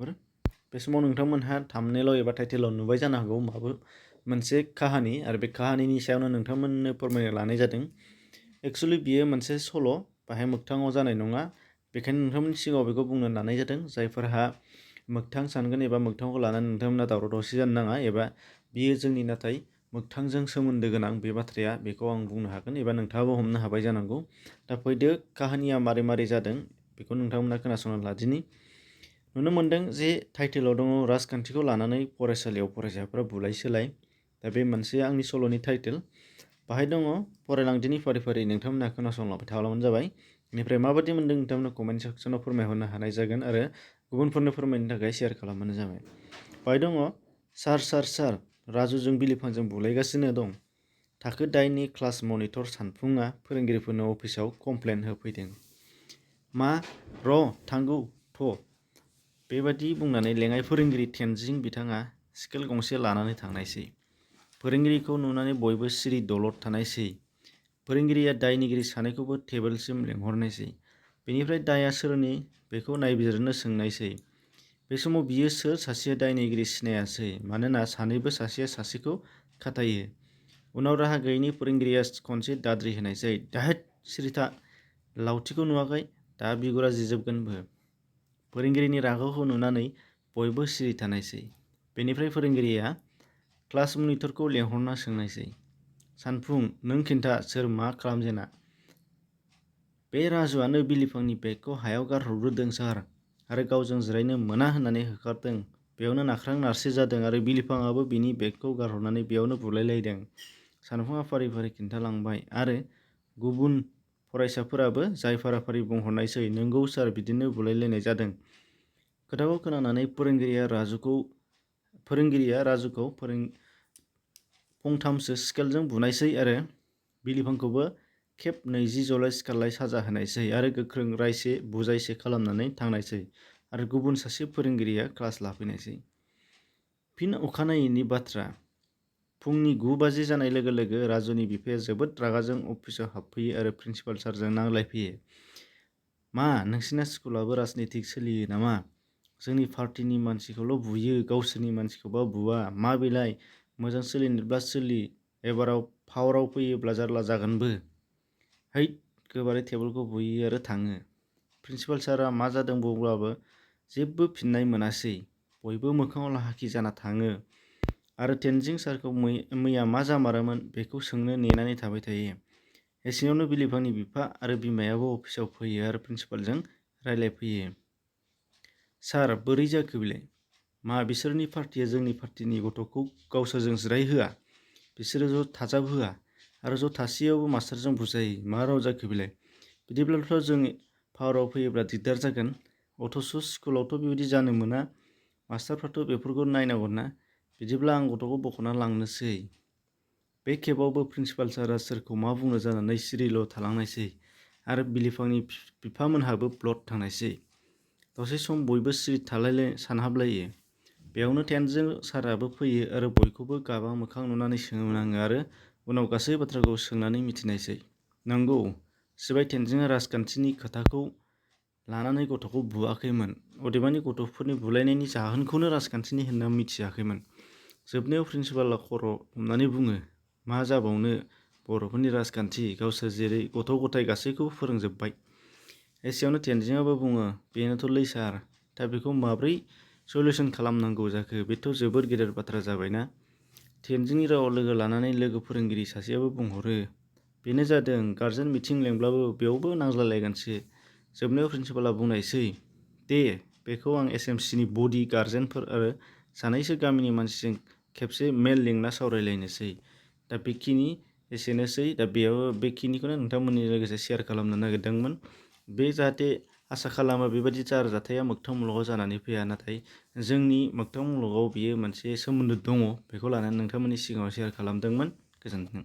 फरायसाफोर बे समाव नोंथांमोनहा थाम्बनेइलाव एबा टाइटेलाव नुबाय जानो हागौ माबा मोनसे काहानि आरो बे काहानिनि सायावनो नोंथांमोननो फोरमायनो लानाय जादों। एक्सुअलि बियो मोनसे सल' बाहाय मोगथाङाव जानाय नङा, बेखायनो नोंथांमोननि सिगाङाव बेखौ बुंनो लानाय जादों। जायफोरहा मोगथां सानगोन एबा मोगथांखौ लानानै नोंथांमोना दावराव दावसि जानो नाङा, एबा बियो जोंनि नाथाय मोगथांजों सोमोन्दो गोनां बे बाथ्राया, बेखौ आं बुंनो हागोन एबा नोंथाङाबो हमनो हाबाय जानांगौ। दा फैदो काहानिया मारै मारै जादों बेखौ नोंथांमोना खोनासंना लादिनि। नुनो मोन्दों जे टाइटेलाव दङ राजखान्थिखौ लानानै फरायसालियाव फरायसाफोरा बुलाय सोलाय। दा बे मोनसे आंनि सल'नि टाइटेल। बाहाय दङ फरायलांदिनि फारि फारि नोंथांमोनहा खोनासंलांबाय थाब्लानो जाबाय। बेनिफ्राय माबायदि मोन्दों नोंथांमोना कमेन्ट सेक्सनाव फोरमायहरनो हानाय जागोन आरो गुबुनफोरनो फोरमायनो थाखाय शेयार खालामबानो जाबाय। बाहाय दङ सार राजुजों बिलिफांजों बुलायगासिनो दं। थाखो 8नि क्लास मनिटर सानफुङा फोरोंगिरिफोरनो अफिसाव कमप्लेन होफैदों। मा र' थांगौ थ' बेबादि बुंनानै लेङाइ फोरोंगिरि तेनजिं बिथाङा स्केल गंसे लानानै थांनायसै। फोरोंगिरिखौ नुनानै बयबो सिरि दलद थानायसै। फोरोंगिरिया दायनिगिरि सानैखौबो टेबोलसिम लेंहरनायसै। बेनिफ्राय दायआ सोरनि बेखौ नायबिजिरनो सोंनायसै। बे समाव बियो सोर सासेया दायनिगिरि सिनायासै, मानोना सानैबो सासेया सासेखौ खाथायो। उनाव राहा गैयैनि फोरोंगिरिया खनसे दाद्रि होनायसै। दाहोद सिरिथा, लावथिखौ नुवाखै? दा बिगुरा जिजोबगोनबो। फोरोंगिरिनि रागाखौ नुनानै बयबो सिरि थानायसै। बेनिफ्राय फोरोंगिरिया क्लास मनिटरखौ लेंहरना सोंनायसै। सानफुं, नों खिन्था सोर मा खालामजेना? बे राजुआनो बिलिफांनि बेगखौ हायाव गारहरग्रोदों सार, आरो गावजों जिरायनो मोना होननानै होखारदों। बेयावनो नाख्रां नारसि जादों आरो बिलिफाङाबो बिनि बेगखौ गारहरनानै बेयावनो बुलायलायदों। सानफुङा फारि फारि खिन्थालांबाय आरो गुबुन फरायसाफोराबो जाय फाराफारि बुंहरनायसै। नंगौ सार, बिदिनो बुलायलायनाय जादों। खोथाखौ खोनानानै फोरोंगिरिया राजुखौ फंथामसो स्केलजों बुनायसै आरो बिलिफांखौबो खेब 20 जलाय सिखारलाय साजा होनायसै आरो गोख्रों रायसे बुजायसे खालामनानै थांनायसै आरो गुबुन सासे फोरोंगिरिया क्लास लाफैनायसै। फिन अखानायैनि बाथ्रा। फुंनि 9 बाजि जानाय लोगो लोगो राजुनि बिफाया जोबोद रागाजों अफिसाव हाबफैयो आरो प्रिन्सिपाल सारजों नांलायफैयो। मा नोंसिना स्कुलाबो राजनितिक सोलियो नामा? जोंनि पार्टिनि मानसिखौल' बुयो, गावसोरनि मानसिखौबा बुवा। मा बेलाय? मोजां सोलिनोब्ला सोलि, एबाराव पावाराव फैयोब्ला जारला जागोनबो। हैद, गोबारै टेबोलखौ बुयो आरो थाङो। प्रिन्सिपाल सारआ मा जादों बुंब्लाबो जेबो फिननाय मोनासै। बयबो मोखाङाव लाहाखि जाना थाङो आरो तेनजिं सारखौ मैया मा जामारोमोन बेखौ सोंनो नेनानै थाबाय थायो। एसेयावनो बिलिफांनि बिफा आरो बिमायाबो अफिसाव फैयो आरो प्रिन्सिपालजों रायलायफैयो। सार, बोरै जाखो बेलाय? मा बिसोरनि पार्टिया जोंनि पार्टिनि गथ'खौ गावसोरजों जिरायहोआ? बिसोरो ज' थाजाबहोआ आरो ज' थासेयावबो मास्टारजों बुजायो। मा राव जाखो बेलाय? बिदिब्लाथ' जों पावाराव फैयोब्ला दिगदार जागोन। अथ'स स्कुलावथ' बेबायदि जानो मोना। मास्टारफ्राथ' बेफोरखौ नायनांगौना। बिदिब्ला आं गथ'खौ बख'ना लांनोसै। बे खेबावबो प्रिन्सिपाल सारआ सोरखौ मा बुंनो जानानै सिरिल' थालांनायसै आरो बिलिफांनि बिफामोनहाबो ब्लद थांनायसै। दसे सम बयबो सिरि सानहाबलायो। बेयावनो तेनजिं सारआबो फैयो आरो बयखौबो गाबा मोखां नुनानै सोमोनाङो आरो उनाव गासै बाथ्राखौ सोंनानै मिथिनायसै। नंगौ, सिबाय तेनजिंआ राजखान्थिनि खोथाखौ लानानै गथ'खौ बुवाखैमोन। अदेबानि गथ'फोरनि बुलायनायनि जाहोनखौनो राजखान्थिनि होनना मिथियाखैमोन। जोबनायाव प्रिन्सिपालआ खर' हमनानै बुङो, मा जाबावनो बर'फोरनि राजखान्थि, गावसोर जेरै गथ' गथाय गासैखौबो फोरोंजोब्बाय। एसेयावनो तेनजिंआबो बुङो, बेनोथ'लै सार, दा बेखौ माब्रै सलिउसन खालामनांगौ जाखो? बेथ' जोबोद गेदेर बाथ्रा जाबायना। तेनजिंनि रावाव लोगो लानानै लोगो फोरोंगिरि सासेयाबो बुंहरो, बेनो जादों गार्जेन मिटिं लेंब्लाबो बेयावबो नांज्लायलायगोनसो। जोबनायाव प्रिन्सिपालआ बुंनायसै, दे बेखौ आं एसएमसिनि बडि गार्जेनफोर आरो सानैसो गामिनि मानसिजों खेबसे मेल लिंना सावरायलायनोसै। दा एसेनोसै। दा बेखिनिखौनो नोंथांमोननि लोगोसे शेयार खालामनो नागिरदोंमोन। बे जाहाथे आसा खालामो बेबायदि जाथाया मोगथां मुलुगाव जानानै फैया, नाथाय जोंनि मोगथां मुलुगाव बियो मोनसे सोमोन्दो दङ। बेखौ लानानै नोंथांमोननि सिगाङाव शेयार खालामदोंमोन। गोजोन्थों।